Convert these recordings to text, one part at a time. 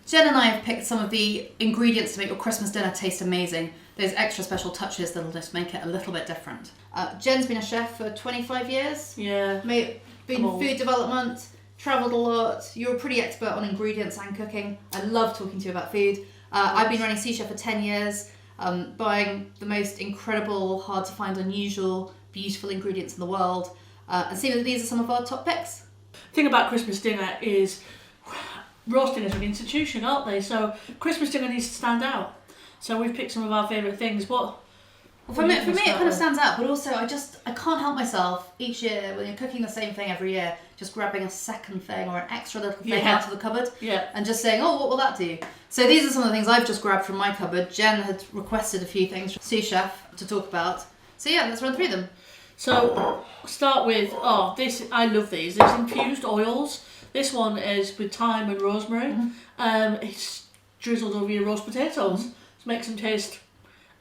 Jen and I have picked some of the ingredients to make your Christmas dinner taste amazing. Those extra special touches that'll just make it a little bit different. Jen's been a chef for 25 years. Yeah. Been in food development, travelled a lot. You're a pretty expert on ingredients and cooking. I love talking to you about food. I've been running Sous Chef for 10 years, buying the most incredible, hard to find, unusual, beautiful ingredients in the world. And seeing that these are some of our top picks. The thing about Christmas dinner is roast dinners are an institution, aren't they? So Christmas dinner needs to stand out. So we've picked some of our favourite things. For me, it kind of stands out, but also I can't help myself each year when you're cooking the same thing every year, just grabbing a second thing or an extra little thing out of the cupboard and just saying, oh, what will that do? So these are some of the things I've just grabbed from my cupboard. Jen had requested a few things from Sous Chef to talk about. So yeah, let's run through them. So start with, I love these. There's infused oils. This one is with thyme and rosemary. It's drizzled over your roast potatoes. To make them taste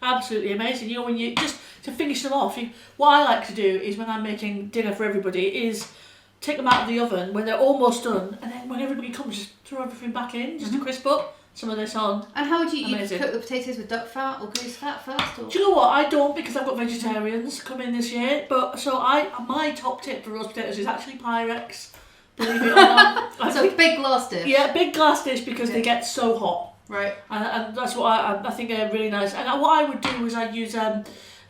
absolutely amazing. You know, when you just to finish them off, what I like to do is when I'm making dinner for everybody is take them out of the oven when they're almost done, and then when everybody comes, just throw everything back in, just to crisp up. Some of this on. And how would you cook the potatoes with duck fat or goose fat first? Or? Do you know what? I don't, because I've got vegetarians coming this year. But so my top tip for roast potatoes is actually Pyrex. Believe it or not. So big glass dish. Yeah, big glass dish because they get so hot. Right. And that's what I think they're really nice. And what I would do is I'd use a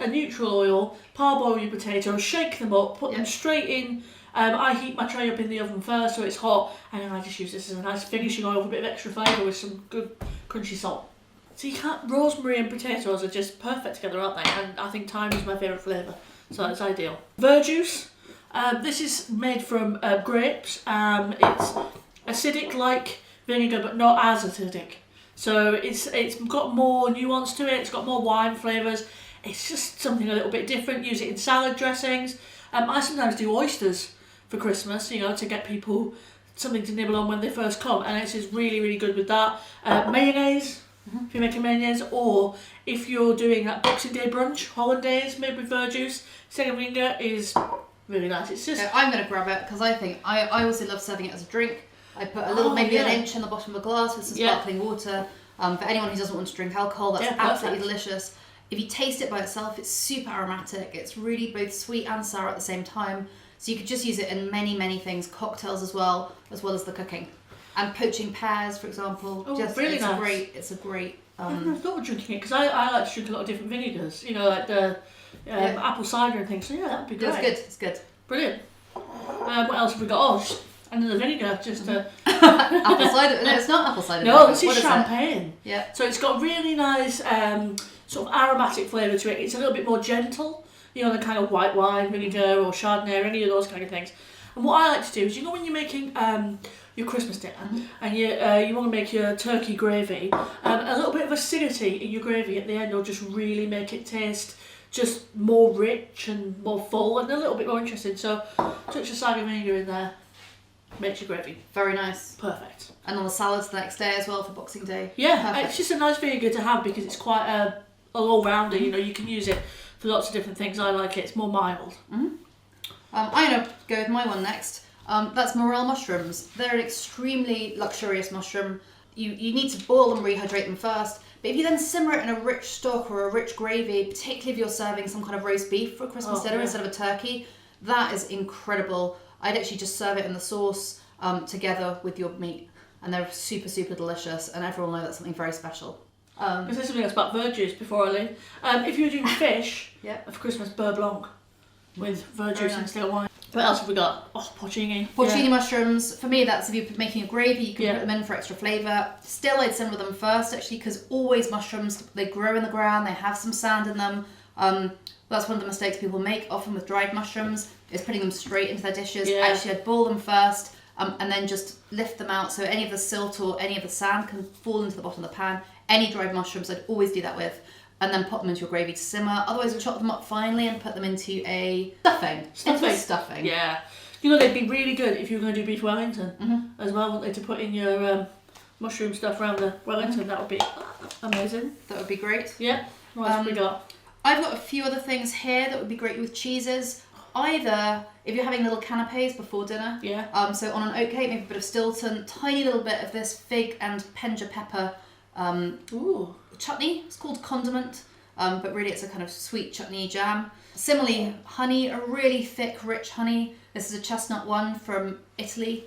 neutral oil, parboil your potatoes, shake them up, put them straight in. I heat my tray up in the oven first so it's hot, and then I just use this as a nice finishing oil with a bit of extra flavour with some good crunchy salt. So rosemary and potatoes are just perfect together, aren't they? And I think thyme is my favourite flavour, so it's ideal. Verjuice. This is made from grapes. It's acidic like vinegar, but not as acidic. So it's got more nuance to it. It's got more wine flavours. It's just something a little bit different. Use it in salad dressings. I sometimes do oysters for Christmas, to get people something to nibble on when they first come, and it's just really, really good with that. Mayonnaise, if you're making mayonnaise, or if you're doing that Boxing Day brunch, hollandaise made with verjuice, vinegar is really nice. It's just... I'm going to grab it because I think I also love serving it as a drink. I put a little, maybe an inch in the bottom of a glass with some sparkling water. For anyone who doesn't want to drink alcohol, that's absolutely delicious. If you taste it by itself, it's super aromatic. It's really both sweet and sour at the same time. So you could just use it in many, many things, cocktails as well as the cooking. And poaching pears, for example. Oh, really nice. It's a great... I've never thought of drinking it, because I like to drink a lot of different vinegars, like the apple cider and things. So yeah, that'd be great. It's good. Brilliant. What else have we got? Another vinegar, just apple cider. No, it's not apple cider. No, this is champagne. Yeah. So it's got really nice sort of aromatic flavour to it. It's a little bit more gentle, the kind of white wine, vinegar or Chardonnay or any of those kind of things. And what I like to do is, when you're making your Christmas dinner and you want to make your turkey gravy, a little bit of acidity in your gravy at the end will just really make it taste just more rich and more full and a little bit more interesting. So touch of cider vinegar in there. Makes your gravy. Very nice. Perfect. And on the salads the next day as well for Boxing Day. Yeah, perfect. It's just a nice vinegar to have because it's quite a all-rounder. You can use it for lots of different things. I like it. It's more mild. I'm going to go with my one next. That's Morel Mushrooms. They're an extremely luxurious mushroom. You need to boil them, rehydrate them first. But if you then simmer it in a rich stock or a rich gravy, particularly if you're serving some kind of roast beef for a Christmas dinner instead of a turkey, that is incredible. I'd actually just serve it in the sauce together with your meat, and they're super, super delicious, and everyone will know that's something very special. Is there something else about verjuice before I leave? If you're doing fish for Christmas, beurre blanc with verjuice instead of wine. What else have we got? Porcini. Porcini mushrooms. For me, that's if you're making a gravy, you can put them in for extra flavour. Still, I'd simmer them first, actually, because always mushrooms, they grow in the ground, they have some sand in them. That's one of the mistakes people make, often with dried mushrooms, is putting them straight into their dishes. Yeah. Actually, I'd boil them first, and then just lift them out so any of the silt or any of the sand can fall into the bottom of the pan. Any dried mushrooms, I'd always do that with, and then pop them into your gravy to simmer. Otherwise, I'd chop them up finely and put them into a stuffing. Yeah. They'd be really good if you were going to do beef Wellington as well, wouldn't they, to put in your mushroom stuff around the Wellington. That would be amazing. That would be great. Yeah. What else have we got? I've got a few other things here that would be great with cheeses. either, if you're having little canapes before dinner, so on an oat cake, maybe a bit of Stilton, tiny little bit of this fig and Penja Pepper chutney. It's called condiment, but really it's a kind of sweet chutney jam. Similarly, honey, a really thick, rich honey. This is a chestnut one from Italy.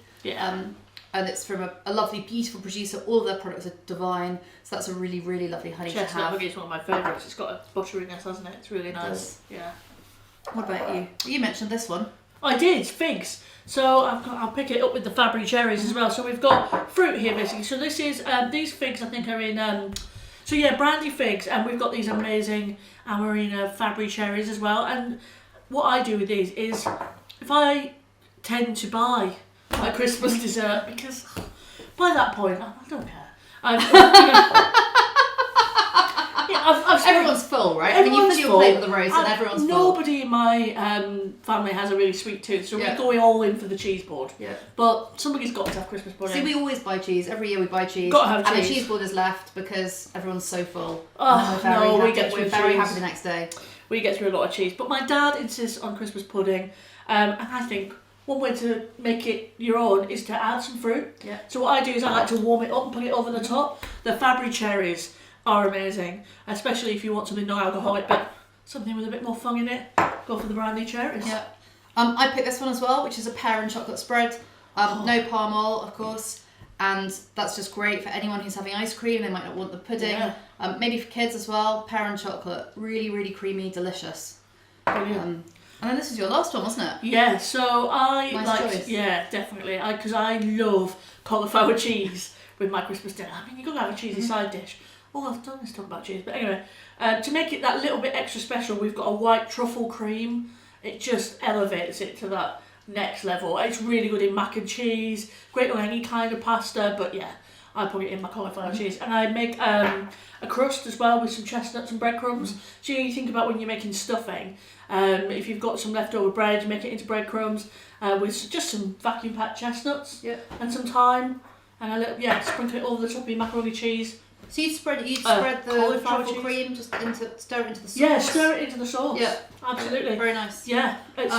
And it's from a lovely, beautiful producer. All of their products are divine. So that's a really, really lovely honey to have. Chestnut is one of my favourites. It's got a butteriness, hasn't it? It's really nice. Yeah. What about you? You mentioned this one. I did, figs. So I'll pick it up with the Fabbri Cherries as well. So we've got fruit here basically. So this is, these figs I think are in, Brandy figs. And we've got these amazing Amarina Fabbri Cherries as well. And what I do with these is, if I tend to buy my Christmas dessert, because by that point, I don't care. Everyone's full, right? I mean, you fill your plate with a rose and everyone's full. Nobody in my family has a really sweet tooth, so we're going all in for the cheese board. Yeah. But somebody's got to have Christmas pudding. See, we always buy cheese. Every year we buy cheese. Got to have cheese. And the cheese board is left because everyone's so full. Oh, we're very happy the next day. We get through a lot of cheese. But my dad insists on Christmas pudding, and I think one way to make it your own is to add some fruit. Yeah. So what I do is I like to warm it up and put it over the top. The Fabbri Cherries are amazing, especially if you want something non-alcoholic, but something with a bit more fun in it. Go for the Brandy cherries. Yeah. I picked this one as well, which is a pear and chocolate spread. No palm oil, of course, and that's just great for anyone who's having ice cream. They might not want the pudding. Yeah. Maybe for kids as well. Pear and chocolate, really, really creamy, delicious. Brilliant. And then this was your last one, wasn't it? Yeah, so I nice choice. Yeah, definitely. Because I love cauliflower cheese with my Christmas dinner. I mean, you've got to have a cheesy side dish. All I've done is talk about cheese. But anyway, to make it that little bit extra special, we've got a white truffle cream. It just elevates it to that next level. It's really good in mac and cheese, great on any kind of pasta, but yeah, I put it in my cauliflower cheese. And I make a crust as well with some chestnuts and breadcrumbs. So you think about when you're making stuffing, if you've got some leftover bread, you make it into breadcrumbs with just some vacuum packed chestnuts and some thyme, and a little, sprinkle it over the top of your macaroni cheese. So you'd spread the truffle cream, just stir it into the sauce? Yeah, stir it into the sauce. Yeah. Absolutely. Very nice. Yeah, it's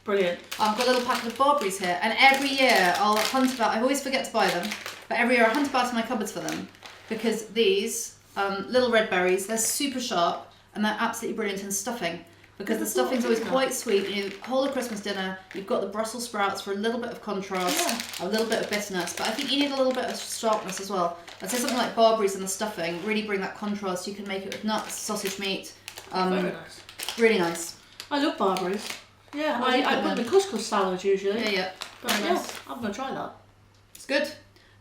brilliant. I've got a little packet of Barberries here, and every year I'll hunt about, I always forget to buy them, but every year I hunt about in my cupboards for them, because these little red berries, they're super sharp, and they're absolutely brilliant in stuffing. Because the stuffing's always quite sweet. You whole of Christmas dinner, you've got the Brussels sprouts for a little bit of contrast, a little bit of bitterness, but I think you need a little bit of sharpness as well. I'd say something like Barberries and the stuffing really bring that contrast. You can make it with nuts, sausage meat. Very nice. Really nice. I love Barberries. Yeah, I put the couscous salad usually. Yeah. Very nice. I'm going to try that. It's good.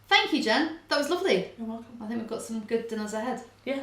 Thank you, Jen. That was lovely. You're welcome. I think we've got some good dinners ahead. Yeah.